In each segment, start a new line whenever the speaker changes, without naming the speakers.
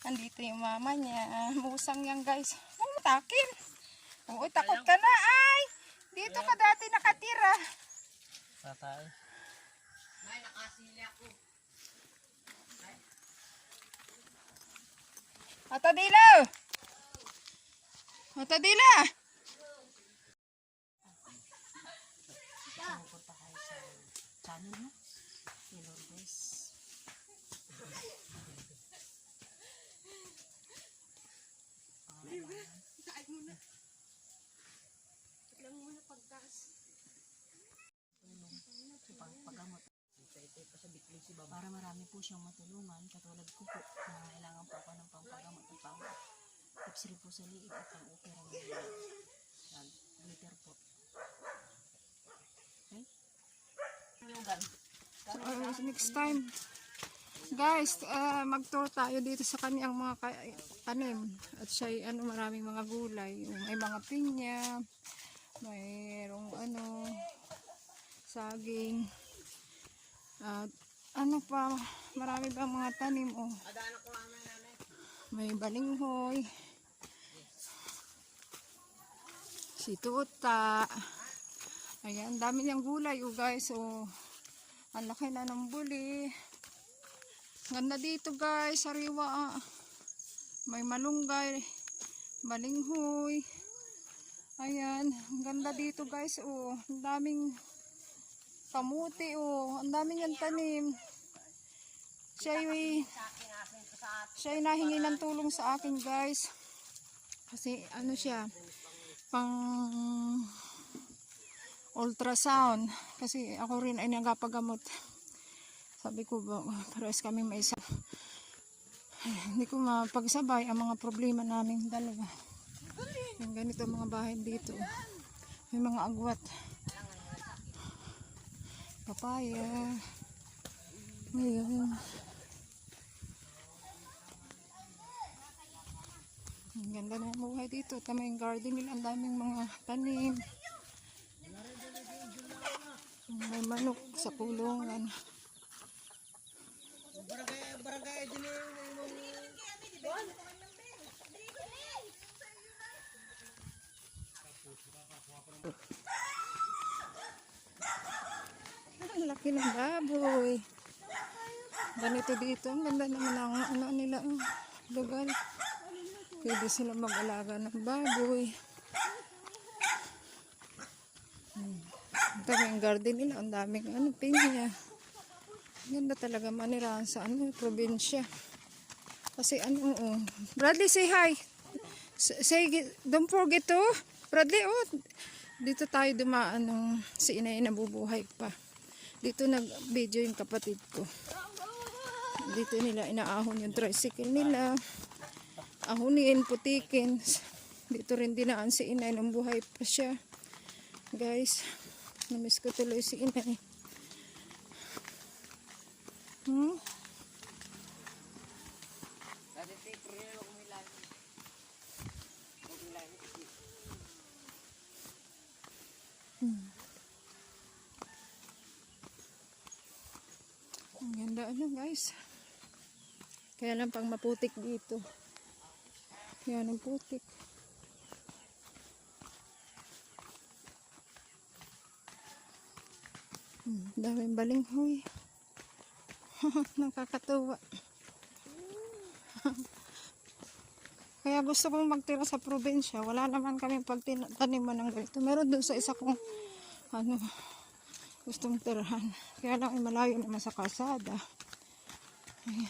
Andito yung mama niya. Musang yan guys. Oh, takin. Oo, takot ka na ay. Dito ka dati nakatira.
Tatay.
May nakasili ako.
Atadila! Atadila!
Pupunta kayo sa channel mo. Ni Lourdes.
Saan muna? Lang muna pagkas.
Paggamot. Para marami po siyang matulungan. Katulad ko po. Nangailangan po ako ng pampagamot at pang-tips rin po sa liit at pang-opera ng glitter po. Okay?
Next time. Guys, mag-tour tayo dito sa kanyang mga tanim. At siya maraming mga gulay. May mga pinya, mayroong saging. At marami bang mga tanim. May balinghoy. Si Tuta. Ayan, dami niyang gulay guys. Ang laki na ng buli. Ganda dito guys, sariwa. May malunggay, balinghoy. Ayan, ang ganda dito guys. Ang daming kamuti. Ang daming yung tanim. Siya nahingi ng tulong sa akin guys. Kasi siya, pang ultrasound. Kasi ako rin ay nagapagamot. Sabi ko ba, pares kami may isa. Hindi ko mapagsabay ang mga problema namin dalawa. Yung ganito mga bahay dito. May mga agwat. Papaya. Ayan. Ang ganda ng buhay dito. Tama yung garden nila. Ang daming mga tanim. May manok sa kulungan.
Barangay din
Ang laki ng baboy. Ganito dito. Ang ganda naman ang nila lugar. Pwede sila mag-alaga ng baboy. Ito yung garden nila. Ang daming pinya. Ganda talaga manirahan sa probinsya. Kasi Bradley, say hi. Say, don't forget to. Bradley, dito tayo dumaan si inay nabubuhay pa. Dito nag-video yung kapatid ko. Dito nila inaahon yung tricycle nila. Ahunin, putikin. Dito rin dinaan si inay nung buhay pa siya. Guys, namiss ko tuloy si inay. Ang ganda guys. Kaya lang pang maputik dito. Yan ang putik. Daming balinghoy. Nakakatuwa. Kaya gusto kong magtira sa probinsya. Wala naman kami pagtaniman ng ganito. Meron dun sa isa kong gustong tirahan. Kaya lang malayo naman sa kalsada. Ayan.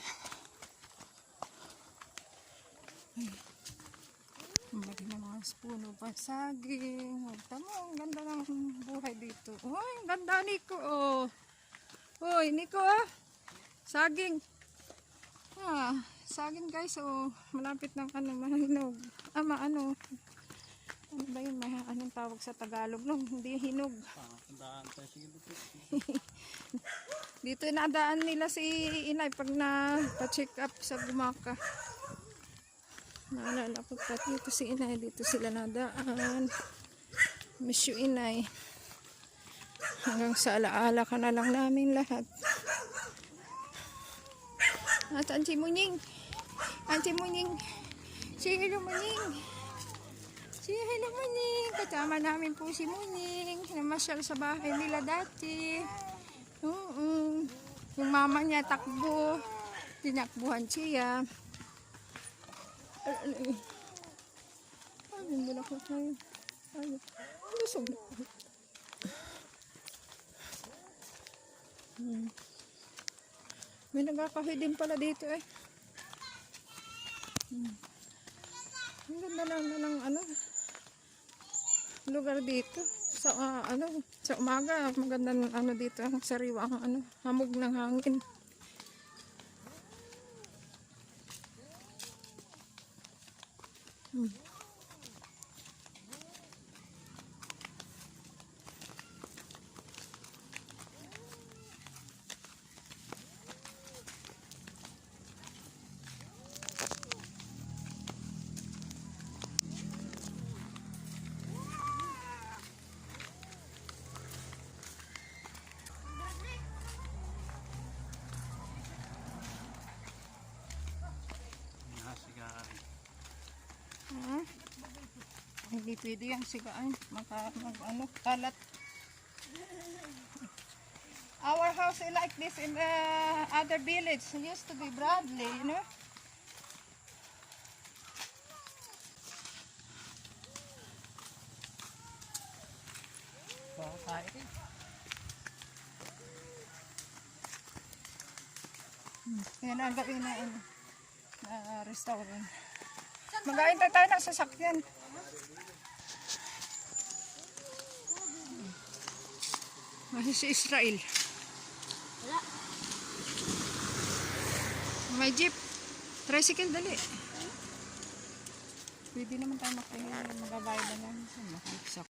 Mali na mga puno pa saging. Tama, ang ganda ng buhay dito. Ang ganda, Nico. Hoy, Nico saging. Saging guys. Malapit ng mahinog. Ano ba yun? Anong tawag sa Tagalog? Hindi hinog. Dito nadaan nila si inay pag na-check up sa Gumaka. Naalala ko pa dito si inay. Dito sila nadaan. Miss you inay. Hanggang sa alaala ka na lang namin lahat. At si Munying. Auntie Muning. Say hello, Muning. Say hello, Muning. Kasama namin po si Muning. Namasyal sa bahay nila dati. Oo. Yung mama niya takbo. Tinakbuhan siya. Ay, mula ko tayo. Ay, lusog na. May nagkakahoy din pala dito eh. Ang ganda naman ng ano, lugar dito. Sa sa umaga, maganda ng ano dito, ang sariwa ang ano, hamog ng hangin.
Nasigaan.
Hindi pwede yan sigaan. Ano, kalat. Our house is like this in the other village. It used to be Bradley, you know.
Baka kain.
Yan ang gawin na restaurant. Magain tayo ng sasakyan. Kasi si Israel.
Wala.
May jeep. Tricycle, dali. Pwede naman tayo magbabayad na lang. Makiksak.